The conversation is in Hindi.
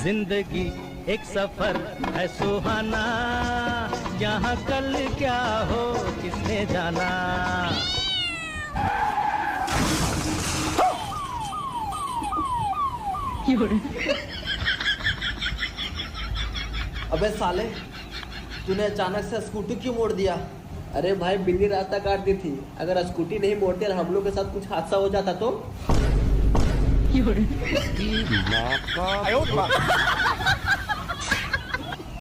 जिंदगी एक सफर है सुहाना, यहाँ कल क्या हो किसने जाना। अबे साले, तूने अचानक से स्कूटी क्यों मोड़ दिया? अरे भाई बिल्ली रास्ता काट दी थी, अगर स्कूटी नहीं मोड़ते और हम लोग के साथ कुछ हादसा हो जाता तो। माँ का